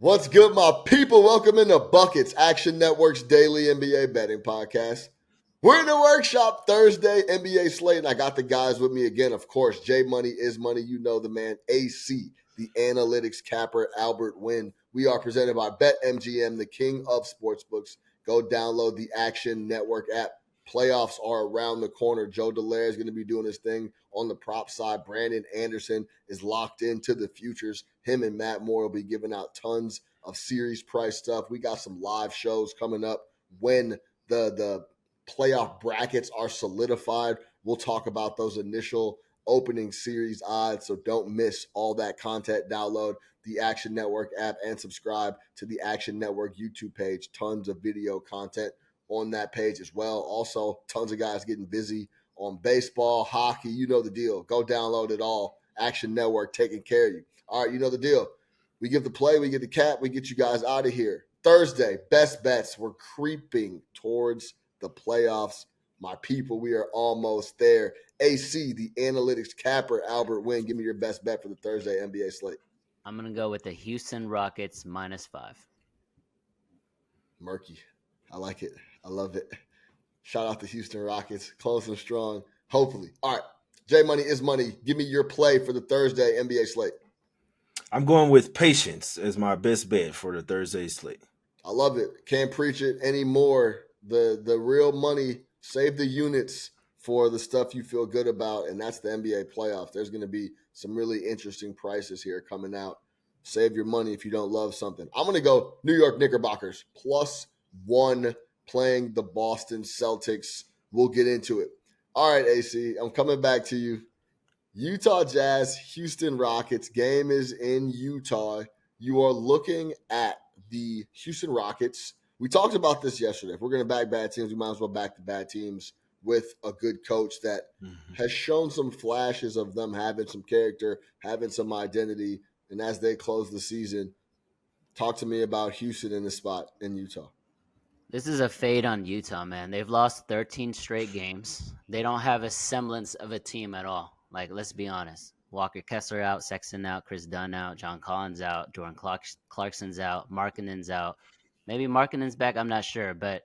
What's good, my people? Welcome into Buckets, Action Network's daily NBA betting podcast. We're in the workshop Thursday, NBA slate, and I got the guys with me again. Of course, J Money is money. You know the man, AC, the analytics capper, Albert Nguyen. We are presented by BetMGM, the king of sportsbooks. Go download the Action Network app. Playoffs are around the corner. Joe Dallaire is going to be doing his thing on the prop side. Brandon Anderson is locked into the futures. Him and Matt Moore will be giving out tons of series price stuff. We got some live shows coming up when the playoff brackets are solidified. We'll talk about those initial opening series odds, so don't miss all that content. Download the Action Network app and subscribe to the Action Network YouTube page. Tons of video content on that page as well. Also, tons of guys getting busy on baseball, hockey. You know the deal. Go download it all. Action Network taking care of you. All right, you know the deal. We give the play, we get the cap, we get you guys out of here. Thursday, best bets. We're creeping towards the playoffs. My people, we are almost there. AC, the analytics capper, Albert Nguyen, give me your best bet for the Thursday NBA slate. I'm going to go with the Houston Rockets -5. Murky. I like it. I love it. Shout out to Houston Rockets. Close and strong. Hopefully. All right. J Money is money. Give me your play for the Thursday NBA slate. I'm going with patience as my best bet for the Thursday slate. I love it. Can't preach it anymore. The real money, save the units for the stuff you feel good about, and that's the NBA playoffs. There's going to be some really interesting prices here coming out. Save your money if you don't love something. I'm going to go New York Knickerbockers +1 playing the Boston Celtics. We'll get into it. All right, AC, I'm coming back to you. Utah Jazz, Houston Rockets. Game is in Utah. You are looking at the Houston Rockets. We talked about this yesterday. If we're going to back bad teams, we might as well back the bad teams with a good coach that has shown some flashes of them having some character, having some identity. And as they close the season, talk to me about Houston in this spot in Utah. This is a fade on Utah, man. They've lost 13 straight games. They don't have a semblance of a team at all. Like, let's be honest. Walker Kessler out, Sexton out, Chris Dunn out, John Collins out, Jordan Clarkson's out, Markkanen's out. Maybe Markkanen's back, I'm not sure. But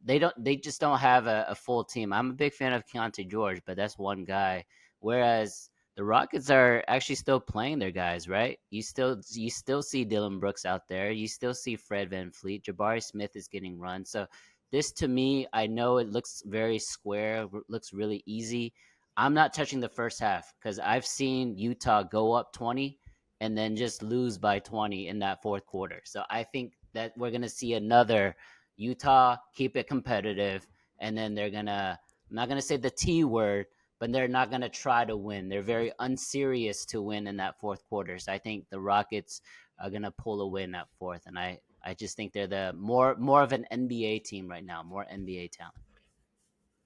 they just don't have a full team. I'm a big fan of Keontae George, but that's one guy. Whereas the Rockets are actually still playing their guys, right? You still see Dylan Brooks out there. You still see Fred VanVleet. Jabari Smith is getting run. So this, to me, I know it looks very square, looks really easy. I'm not touching the first half because I've seen Utah go up 20 and then just lose by 20 in that fourth quarter. So I think that we're going to see another Utah keep it competitive, and then they're going to, I'm not going to say the T word, but they're not going to try to win. They're very unserious to win in that fourth quarter. So I think the Rockets are going to pull away in that fourth. And I just think they're the more of an NBA team right now, more NBA talent.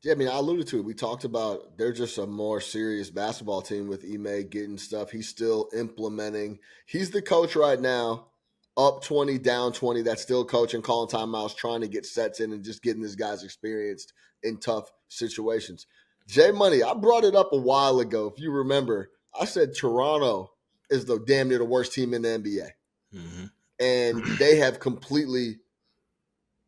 Yeah, I mean, I alluded to it. We talked about they're just a more serious basketball team with Ime getting stuff. He's still implementing. He's the coach right now, up 20, down 20. That's still coaching, calling timeouts, trying to get sets in and just getting his guys experienced in tough situations. J Money, I brought it up a while ago. If you remember, I said Toronto is the damn near the worst team in the NBA. Mm-hmm. And they have completely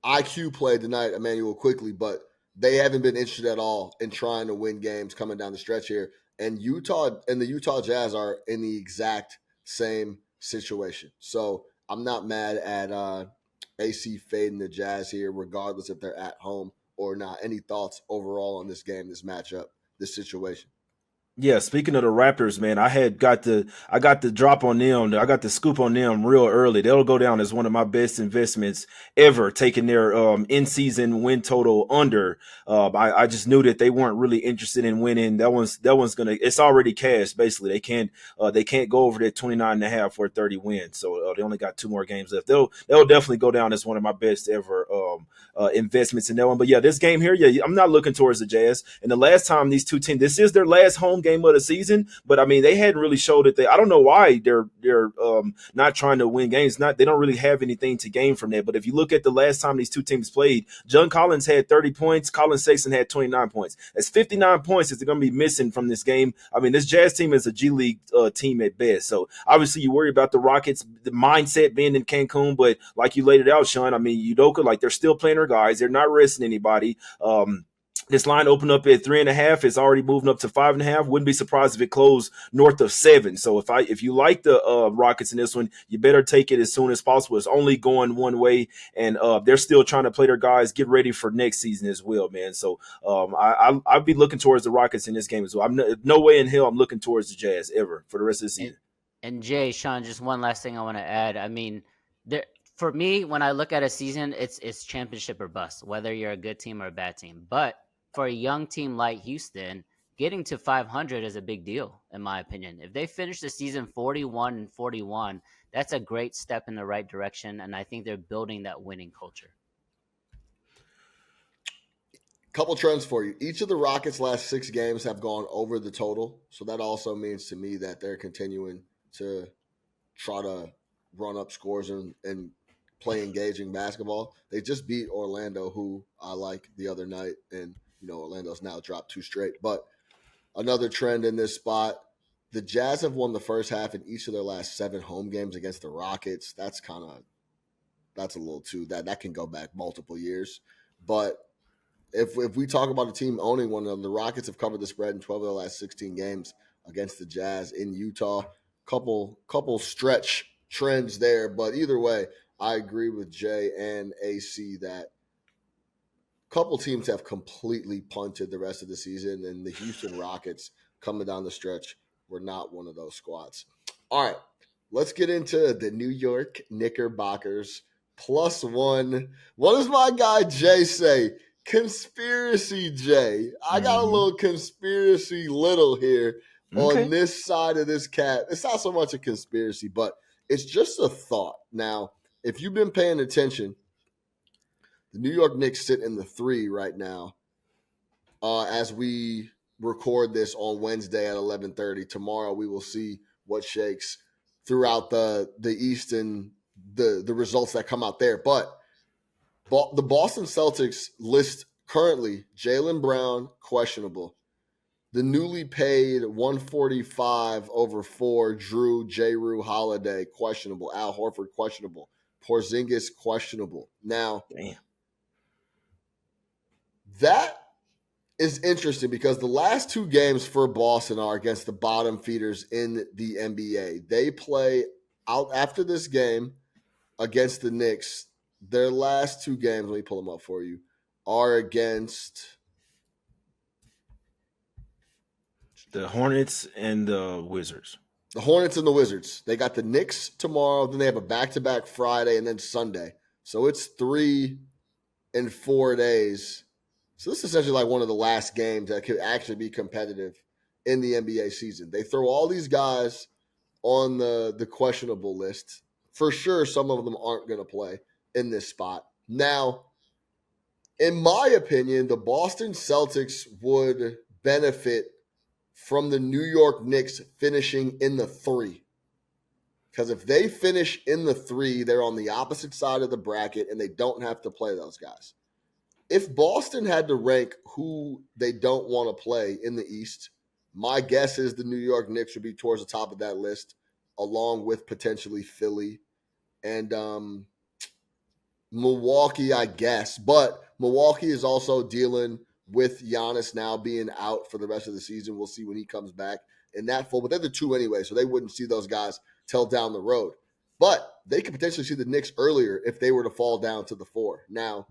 IQ played tonight, Emmanuel quickly, but they haven't been interested at all in trying to win games coming down the stretch here. And Utah and the Utah Jazz are in the exact same situation. So I'm not mad at AC fading the Jazz here, regardless if they're at home or not. Any thoughts overall on this game, this matchup, this situation? Yeah, speaking of the Raptors, man, I got the drop on them. I got the scoop on them real early. They'll go down as one of my best investments ever, taking their in-season win total under. I just knew that they weren't really interested in winning. That one's gonna. It's already cashed. Basically, they can't go over that 29.5 for a 30 win. So they only got 2 more games left. They'll definitely go down as one of my best ever investments in that one. But yeah, this game here, yeah, I'm not looking towards the Jazz. And the last time these two teams, this is their last home game game of the season, but I mean, they hadn't really showed that I don't know why they're not trying to win games. They don't really have anything to gain from that. But if you look at the last time these two teams played, John Collins had 30 points, Colin Sexton had 29 points. That's 59 points that they're going to be missing from this game. I mean, this Jazz team is a G League team at best. So obviously you worry about the Rockets, the mindset being in Cancun, but like you laid it out, Sean, I mean, Udoka, like they're still playing their guys. They're not resting anybody. This line opened up at 3.5. It's already moving up to 5.5. Wouldn't be surprised if it closed north of 7. So if you like the Rockets in this one, you better take it as soon as possible. It's only going one way, and they're still trying to play their guys, get ready for next season as well, man. So I'll be looking towards the Rockets in this game as well. No way in hell I'm looking towards the Jazz ever for the rest of the season. And Jay, Sean, just one last thing I want to add. I mean, for me, when I look at a season, it's championship or bust, whether you're a good team or a bad team. But for a young team like Houston, getting to 500 is a big deal, in my opinion. If they finish the season 41-41, that's a great step in the right direction, and I think they're building that winning culture. Couple trends for you. Each of the Rockets' last 6 games have gone over the total, so that also means to me that they're continuing to try to run up scores and play engaging basketball. They just beat Orlando, who I like, the other night, and Orlando's now dropped 2 straight. But another trend in this spot, the Jazz have won the first half in each of their last 7 home games against the Rockets. That's a little too, that can go back multiple years. But if we talk about a team owning one of them, the Rockets have covered the spread in 12 of their last 16 games against the Jazz in Utah. Couple stretch trends there, but either way, I agree with Jay and AC that couple teams have completely punted the rest of the season, and the Houston Rockets coming down the stretch were not one of those squads. All right, let's get into the New York Knickerbockers +1. What does my guy Jay say? Conspiracy Jay. I got a little conspiracy here on this side of this cat. It's not so much a conspiracy, but it's just a thought. Now, if you've been paying attention, the New York Knicks sit in the 3 right now as we record this on Wednesday at 11:30. Tomorrow we will see what shakes throughout the East and the results that come out there. But the Boston Celtics list currently Jalen Brown, questionable. The newly paid 145 over 4, J-Rue Holiday, questionable. Al Horford, questionable. Porzingis, questionable. Now, damn. That is interesting because the last 2 games for Boston are against the bottom feeders in the NBA. They play out after this game against the Knicks. Their last 2 games, let me pull them up for you, are against the Hornets and the Wizards. The Hornets and the Wizards. They got the Knicks tomorrow. Then they have a back-to-back Friday and then Sunday. So it's 3 in 4 days. So this is essentially like one of the last games that could actually be competitive in the NBA season. They throw all these guys on the questionable list. For sure, some of them aren't going to play in this spot. Now, in my opinion, the Boston Celtics would benefit from the New York Knicks finishing in the 3. Because if they finish in the 3, they're on the opposite side of the bracket and they don't have to play those guys. If Boston had to rank who they don't want to play in the East, my guess is the New York Knicks would be towards the top of that list, along with potentially Philly and Milwaukee, I guess. But Milwaukee is also dealing with Giannis now being out for the rest of the season. We'll see when he comes back in that full. But they're the 2 anyway, so they wouldn't see those guys till down the road. But they could potentially see the Knicks earlier if they were to fall down to the 4. Now,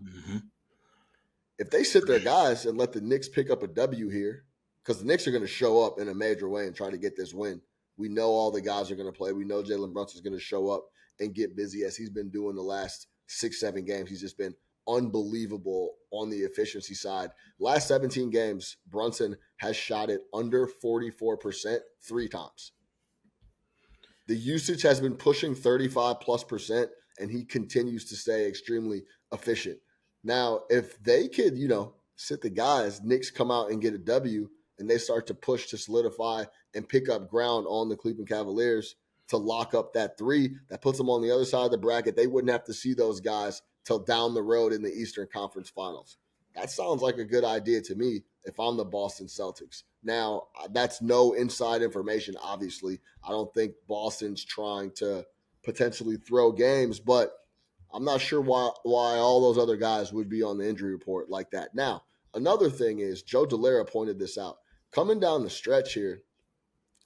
if they sit their guys and let the Knicks pick up a W here, because the Knicks are going to show up in a major way and try to get this win. We know all the guys are going to play. We know Jalen Brunson is going to show up and get busy as he's been doing the last 6-7 games. He's just been unbelievable on the efficiency side. Last 17 games, Brunson has shot it under 44% 3 times. The usage has been pushing 35+%, and he continues to stay extremely efficient. Now, if they could, sit the guys, Knicks come out and get a W, and they start to push to solidify and pick up ground on the Cleveland Cavaliers to lock up that 3, that puts them on the other side of the bracket. They wouldn't have to see those guys till down the road in the Eastern Conference Finals. That sounds like a good idea to me if I'm the Boston Celtics. Now, that's no inside information, obviously. I don't think Boston's trying to potentially throw games, but I'm not sure why all those other guys would be on the injury report like that. Now, another thing is, Joe Delara pointed this out. Coming down the stretch here,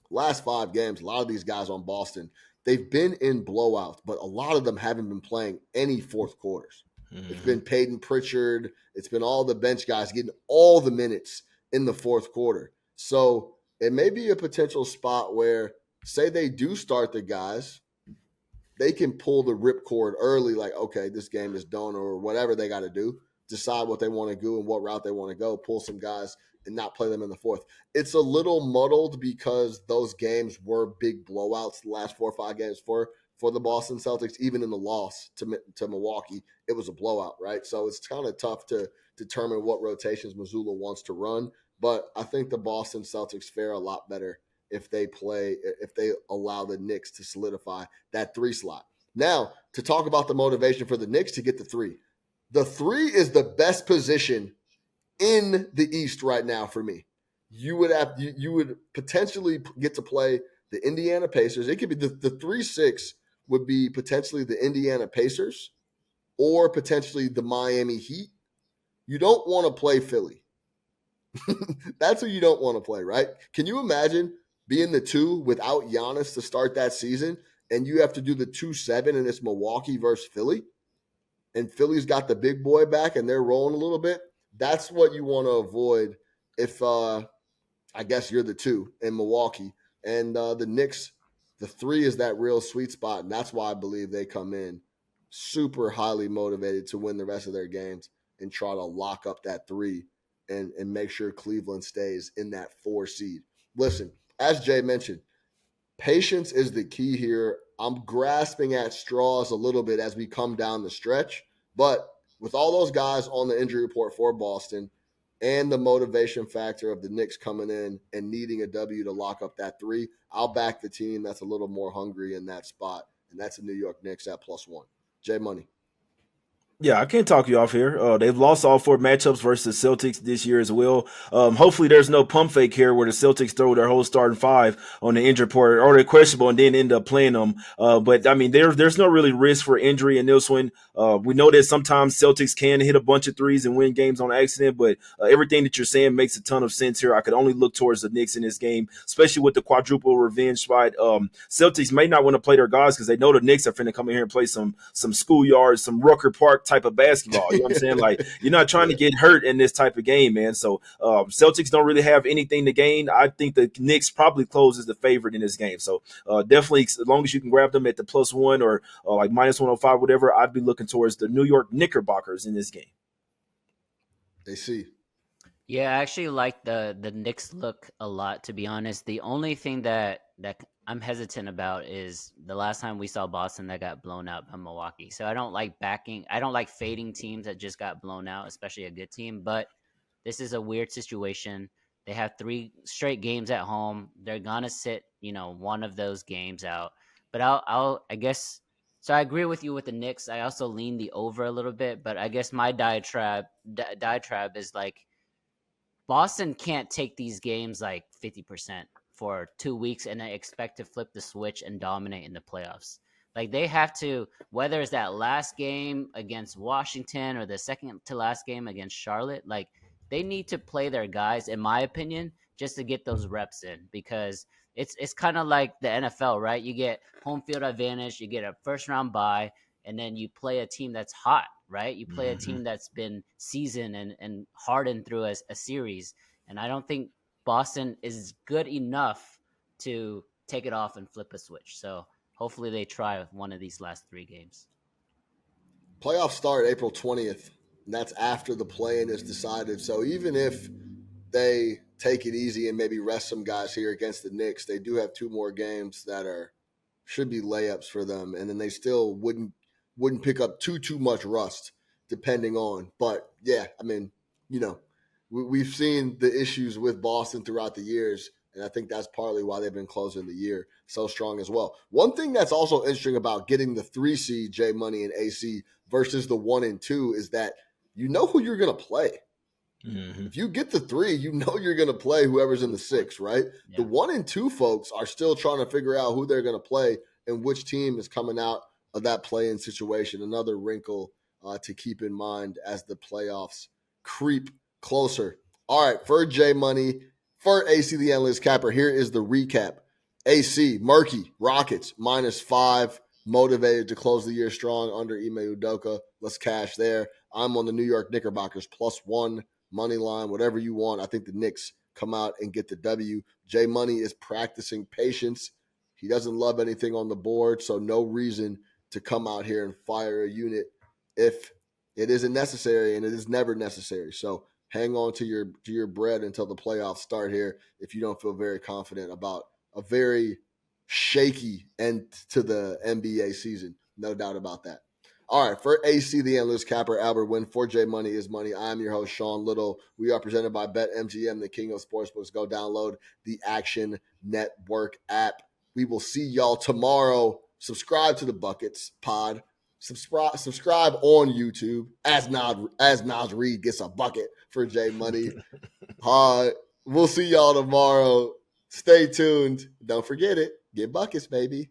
last 5 games, a lot of these guys on Boston, they've been in blowouts, but a lot of them haven't been playing any fourth quarters. It's been Peyton Pritchard. It's been all the bench guys getting all the minutes in the fourth quarter. So it may be a potential spot where, say they do start the guys, they can pull the ripcord early, like, okay, this game is done, or whatever they got to do, decide what they want to do and what route they want to go, pull some guys and not play them in the fourth. It's a little muddled because those games were big blowouts, the last 4 or 5 games for the Boston Celtics. Even in the loss to Milwaukee, it was a blowout, right? So it's kind of tough to determine what rotations Missoula wants to run. But I think the Boston Celtics fare a lot better if they allow the Knicks to solidify that 3 slot. Now, to talk about the motivation for the Knicks to get the 3. The 3 is the best position in the East right now for me. You would potentially get to play the Indiana Pacers. It could be the 3-6 would be potentially the Indiana Pacers or potentially the Miami Heat. You don't want to play Philly. That's who you don't want to play, right? Can you imagine being the 2 without Giannis to start that season, and you have to do the 2-7, and it's Milwaukee versus Philly, and Philly's got the big boy back and they're rolling a little bit? That's what you want to avoid if I guess you're the 2 in Milwaukee. And the Knicks, the 3 is that real sweet spot, and that's why I believe they come in super highly motivated to win the rest of their games and try to lock up that 3 and make sure Cleveland stays in that 4 seed. Listen, as Jay mentioned, patience is the key here. I'm grasping at straws a little bit as we come down the stretch, but with all those guys on the injury report for Boston and the motivation factor of the Knicks coming in and needing a W to lock up that 3, I'll back the team that's a little more hungry in that spot, and that's the New York Knicks at +1. Jay Money. Yeah, I can't talk you off here. They've lost all 4 matchups versus the Celtics this year as well. Hopefully there's no pump fake here where the Celtics throw their whole starting 5 on the injured report or they're questionable and then end up playing them. But I mean, there's no really risk for injury in this one. We know that sometimes Celtics can hit a bunch of threes and win games on accident, but everything that you're saying makes a ton of sense here. I could only look towards the Knicks in this game, especially with the quadruple revenge spot. Celtics may not want to play their guys because they know the Knicks are finna come in here and play some schoolyard, some Rucker Park type of basketball. You know what I'm saying? Like, you're not trying to get hurt in this type of game, man. So Celtics don't really have anything to gain. I think the Knicks probably closes the favorite in this game. So definitely, as long as you can grab them at the +1 or like -105, whatever, I'd be looking towards the New York Knickerbockers in this game. They see. Yeah, I actually like the Knicks look a lot, to be honest. The only thing that I'm hesitant about is the last time we saw Boston that got blown out by Milwaukee. So I don't like fading teams that just got blown out, especially a good team. But this is a weird situation. They have 3 straight games at home. They're gonna sit, one of those games out. But I guess so. I agree with you with the Knicks. I also lean the over a little bit, but I guess my diatribe is like, Boston can't take these games like 50% for 2 weeks and then expect to flip the switch and dominate in the playoffs. Like, they have to, whether it's that last game against Washington or the second to last game against Charlotte, like, they need to play their guys, in my opinion, just to get those reps in, because it's kind of like the NFL, right? You get home field advantage, you get a first round bye, and then you play a team that's hot, right? You play a team that's been seasoned and hardened through a series. And I don't think Boston is good enough to take it off and flip a switch. So hopefully they try one of these last 3 games. Playoffs start April 20th, and that's after the play-in is decided. So even if they take it easy and maybe rest some guys here against the Knicks, they do have 2 more games that should be layups for them, and then they still wouldn't pick up too much rust depending on. But yeah, I mean, we've seen the issues with Boston throughout the years, and I think that's partly why they've been closing the year so strong as well. One thing that's also interesting about getting the 3 seed, J Money and AC, versus the 1 and 2 is that you know who you're going to play. Mm-hmm. If you get the 3, you know you're going to play whoever's in the 6, right? Yeah. The 1 and 2 folks are still trying to figure out who they're going to play and which team is coming out of that play-in situation. Another wrinkle to keep in mind as the playoffs creep closer. All right, for J Money, for AC the Analyst Capper, here is the recap. AC, murky, Rockets, -5, motivated to close the year strong under Ime Udoka. Let's cash there. I'm on the New York Knickerbockers, +1, money line, whatever you want. I think the Knicks come out and get the W. J Money is practicing patience. He doesn't love anything on the board, so no reason to come out here and fire a unit if it isn't necessary, and it is never necessary. So hang on to your bread until the playoffs start here if you don't feel very confident about a very shaky end to the NBA season. No doubt about that. All right, for AC, the Analyst Capper, Albert Nguyen, for J Money is Money. I'm your host, Sean Little. We are presented by BetMGM, the king of sportsbooks. Go download the Action Network app. We will see y'all tomorrow. Subscribe to the Buckets pod. Subscribe on YouTube as Nas Reed gets a bucket for J Money. We'll see y'all tomorrow. Stay tuned. Don't forget it. Get buckets, baby.